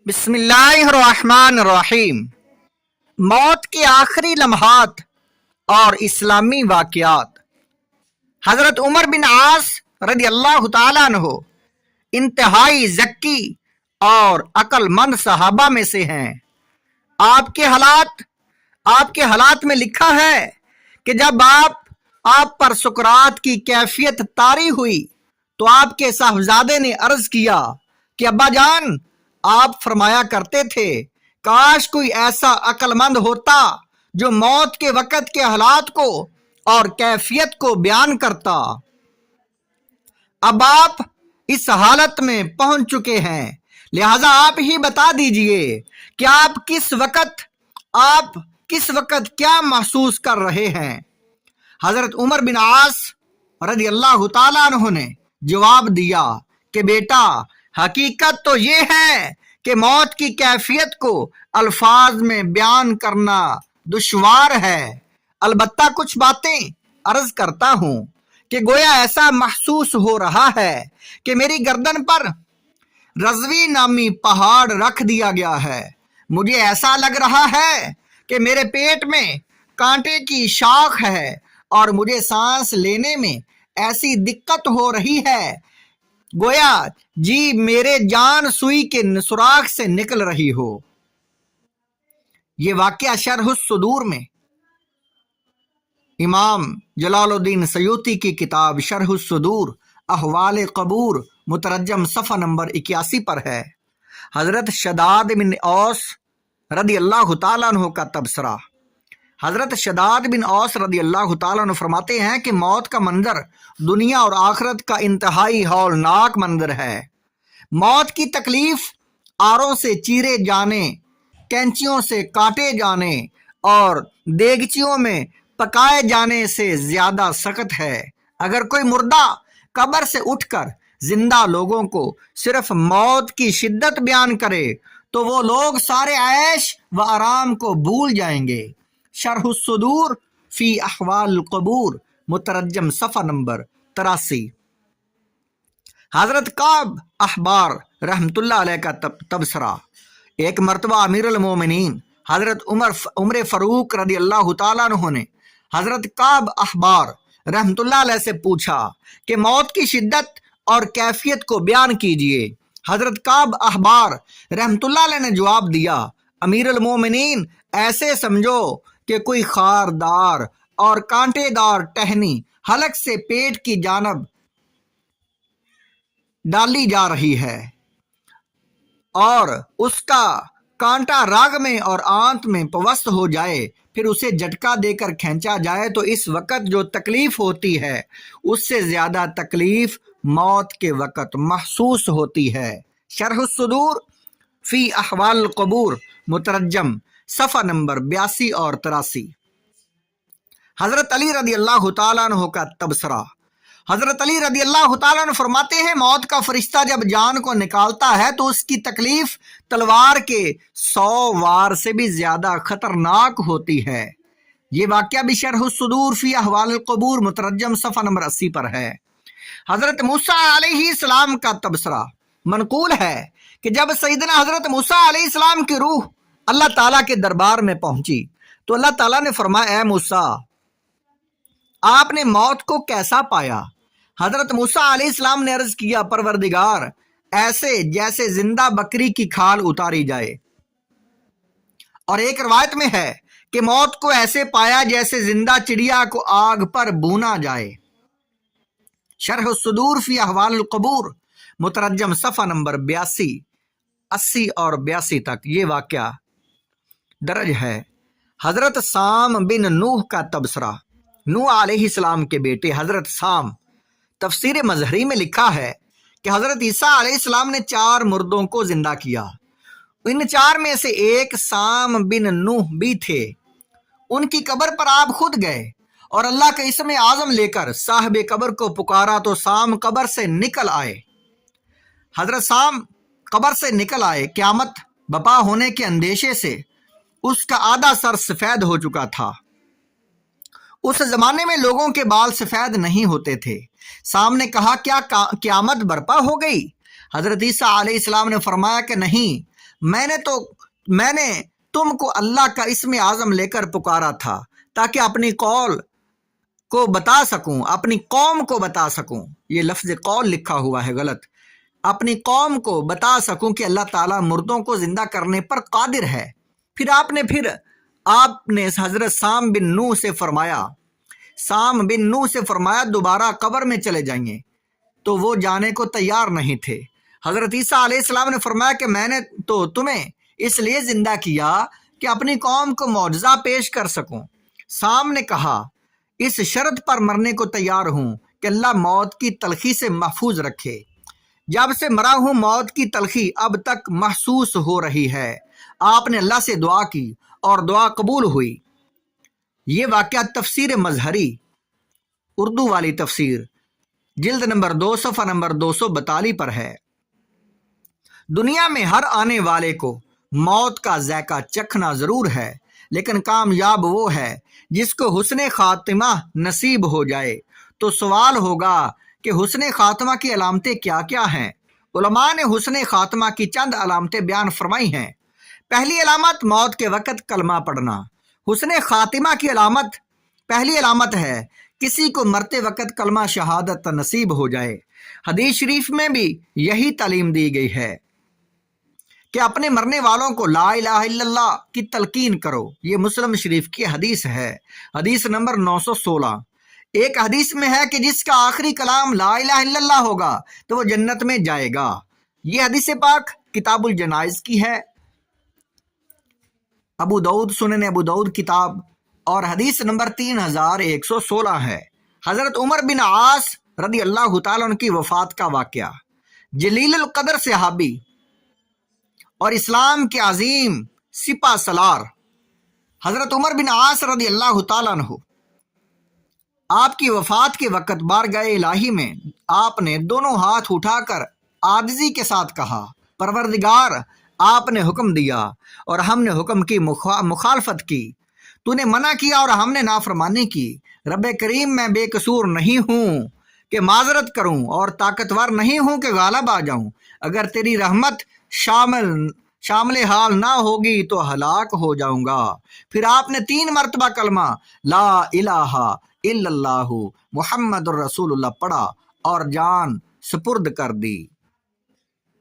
बिस्मिल्लाहिर्रहमानिर्रहीम। मौत के आखिरी लम्हात और इस्लामी वाक़यात। हज़रत उमर बिन आस रज़ी अल्लाह तआला अन्हु इंतहाई ज़क्की और अक्लमंद सहाबा में से हैं। आपके हालात में लिखा है कि जब आप पर सुकरात की कैफियत तारी हुई तो आपके साहबजादे ने अर्ज किया कि अब्बा जान, आप फरमाया करते थे, काश कोई ऐसा अक्लमंद होता जो मौत के वक़्त के हालात को और कैफियत को बयान करता। अब आप इस हालत में पहुंच चुके हैं, लिहाजा आप ही बता दीजिए कि आप किस वक़्त क्या महसूस कर रहे हैं। हज़रत उमर बिन आस रज़ी अल्लाह तआला अन्हु ने जवाब दिया कि बेटा, हकीकत तो ये है कि मौत की कैफियत को अल्फाज में बयान करना दुश्वार है। अलबत्ता कुछ बातें अर्ज करता हूँ कि गोया ऐसा महसूस हो रहा है कि मेरी गर्दन पर रज़वी नामी पहाड़ रख दिया गया है। मुझे ऐसा लग रहा है कि मेरे पेट में कांटे की शाख है और मुझे सांस लेने में ऐसी दिक्कत हो रही है गोया जी मेरे जान सुई के सुराख से निकल रही हो। ये वाक़या शरहुस्सुदूर में इमाम जलालुद्दीन सयूती की किताब शरहुस्सुदूर अहवाल कबूर मुतरज्जम सफ़ा नंबर 81 पर है। हज़रत शदाद बिन औस रज़ी अल्लाह तआला अन्हु का तबसरा। हज़रत शदाद बिन औस रज़ी अल्लाह तआला अन्हु फरमाते हैं कि मौत का मंजर दुनिया और आखिरत का इंतहाई हौलनाक मंजर है। मौत की तकलीफ आरों से चीरे जाने, कैंचियों से काटे जाने और देगचियों में पकाए जाने से ज्यादा सख्त है। अगर कोई मुर्दा कब्र से उठकर जिंदा लोगों को सिर्फ मौत की शिद्दत बयान करे तो वो लोग सारे ऐश व आराम को भूल जाएंगे। शरहुस्सुदूर फी अहवाल कबूर मुतरज्जम सफ़ा नंबर 83। हज़रत काब अहबार रहमतुल्लाह अलैह का तबसरा। एक मरतबा अमीरुल मोमिनीन हज़रत उमर फ़ारूक रज़ी अल्लाह तआला अन्हु ने हज़रत काब अहबार रहमतुल्लाह अलैह से पूछा कि मौत की शिद्दत और कैफियत को बयान कीजिए। हज़रत काब अहबार रहमतुल्लाह अलैह ने जवाब दिया, अमीरुल मोमिनीन, ऐसे समझो कि कोई खारदार और कांटेदार टहनी हलक से पेट की जानब डाली जा रही है और उसका कांटा राग में और आंत में पवस्त हो जाए, फिर उसे झटका देकर खींचा जाए तो इस वक़्त जो तकलीफ होती है उससे ज्यादा तकलीफ मौत के वक़्त महसूस होती है। शरहुस्सुदूर फी अहवाल कबूर मुतरज्जम सफ़ा नंबर 82 और 83। हज़रत अली रज़ी अल्लाह तआला अन्हु का तबसरा। हज़रत अली रज़ी अल्लाह तआला अन्हु फरमाते हैं, मौत का फरिश्ता जब जान को निकालता है तो उसकी तकलीफ तलवार के 100 वार से भी ज्यादा खतरनाक होती है। ये वाक़या भी शरहुस्सुदूर फी अहवाल कबूर मुतरज्जम सफ़ा नंबर 80 पर है। हज़रत मूसा अलैहिस्सलाम का तबसरा। मनकूल है कि जब सैयदना हज़रत मूसा अलैहिस्सलाम की रूह अल्लाह ताला के दरबार में पहुंची तो अल्लाह ताला ने फरमाया, ऐ मूसा, आपने मौत को कैसा पाया? हजरत मूसा अलैहिस्सलाम ने अर्ज किया, परवरदिगार, ऐसे जैसे जिंदा बकरी की खाल उतारी जाए। और एक रवायत में है कि मौत को ऐसे पाया जैसे जिंदा चिड़िया को आग पर भूना जाए। शरहुस्सुदूर फी अहवाल कबूर मुतरज्जम सफ़ा नंबर 82, 80 और 82 तक ये वाक़या दर्ज है। हज़रत साम बिन नूह का तबसरा। नूह अलैहिस्सलाम के बेटे हज़रत साम। तफसीर मज़हरी में लिखा है कि हज़रत ईसा अलैहिस्सलाम ने 4 मुर्दों को जिंदा किया। इन 4 में से एक साम बिन नूह भी थे। उनकी कब्र पर आप खुद गए और अल्लाह के इसम आज़म लेकर साहिब कब्र को पुकारा तो साम कब्र से निकल आए। हज़रत साम कब्र से निकल आए। क़यामत बपा होने के अंदेशे से उसका आधा सर सफ़ेद हो चुका था। उस जमाने में लोगों के बाल सफ़ेद नहीं होते थे। सामने कहा, क्या क़यामत बर्पा हो गई? हज़रत ईसा अलैहिस्सलाम ने फरमाया कि नहीं, میں نے تم کو اللہ کا اسم اعظم لے کر پکارا تھا تاکہ اپنی قول کو بتا سکوں، اپنی قوم کو بتا سکوں. یہ لفظ قول لکھا ہوا ہے غلط. اپنی قوم کو بتا سکوں کہ اللہ تعالیٰ مردوں کو زندہ کرنے پر قادر ہے. پھر آپ نے حضرت سام بن نوح سے فرمایا دوبارہ قبر میں چلے جائیں، تو وہ جانے کو تیار نہیں تھے. حضرت عیسیٰ علیہ السلام نے فرمایا کہ میں نے تو تمہیں اس لیے زندہ کیا کہ اپنی قوم کو معجزہ پیش کر سکوں. سام نے کہا اس شرط پر مرنے کو تیار ہوں کہ اللہ موت کی تلخی سے محفوظ رکھے. جب سے مرا ہوں موت کی تلخی اب تک محسوس ہو رہی ہے. آپ نے اللہ سے دعا کی اور دعا قبول ہوئی. یہ واقعہ تفسیر مظہری اردو والی تفسیر جلد نمبر 2 صفحہ نمبر 242 پر ہے. دنیا میں ہر آنے والے کو موت کا ذائقہ چکھنا ضرور ہے، لیکن کامیاب وہ ہے جس کو حسن خاتمہ نصیب ہو جائے. تو سوال ہوگا کہ حسن خاتمہ کی علامتیں کیا کیا ہیں؟ علماء نے حسن خاتمہ کی چند علامتیں بیان فرمائی ہیں. پہلی علامت موت کے وقت کلمہ پڑھنا. حسن خاتمہ کی پہلی علامت ہے کسی کو مرتے وقت کلمہ شہادت نصیب ہو جائے. حدیث شریف میں بھی یہی تعلیم دی گئی ہے کہ اپنے مرنے والوں کو لا الہ الا اللہ کی تلقین کرو. یہ مسلم شریف کی حدیث ہے، حدیث نمبر 916. ایک حدیث میں ہے کہ جس کا آخری کلام لا الہ الا اللہ ہوگا تو وہ جنت میں جائے گا. یہ حدیث پاک کتاب الجنائز کی ہے، ابو داؤد سنن ابو داؤد کتاب، اور حدیث نمبر 3116 ہے. حضرت عمر بن عاص رضی اللہ تعالیٰ عنہ کی وفات کا واقعہ. جلیل القدر صحابی اور اسلام کے عظیم سپہ سالار حضرت عمر بن عاص رضی اللہ تعالیٰ عنہ، آپ کی وفات کے وقت بارگاہ الہی میں آپ نے دونوں ہاتھ اٹھا کر عاجزی کے ساتھ کہا پروردگار آپ نے حکم دیا اور ہم نے حکم کی مخالفت کی، تو نے منع کیا اور ہم نے نافرمانی کی. رب کریم میں بے قصور نہیں ہوں کہ معذرت کروں اور طاقتور نہیں ہوں کہ غالب آ جاؤں. اگر تیری رحمت شامل حال نہ ہوگی تو ہلاک ہو جاؤں گا. پھر آپ نے 3 مرتبہ کلمہ لا الہ الا اللہ محمد الرسول اللہ پڑھا اور جان سپرد کر دی.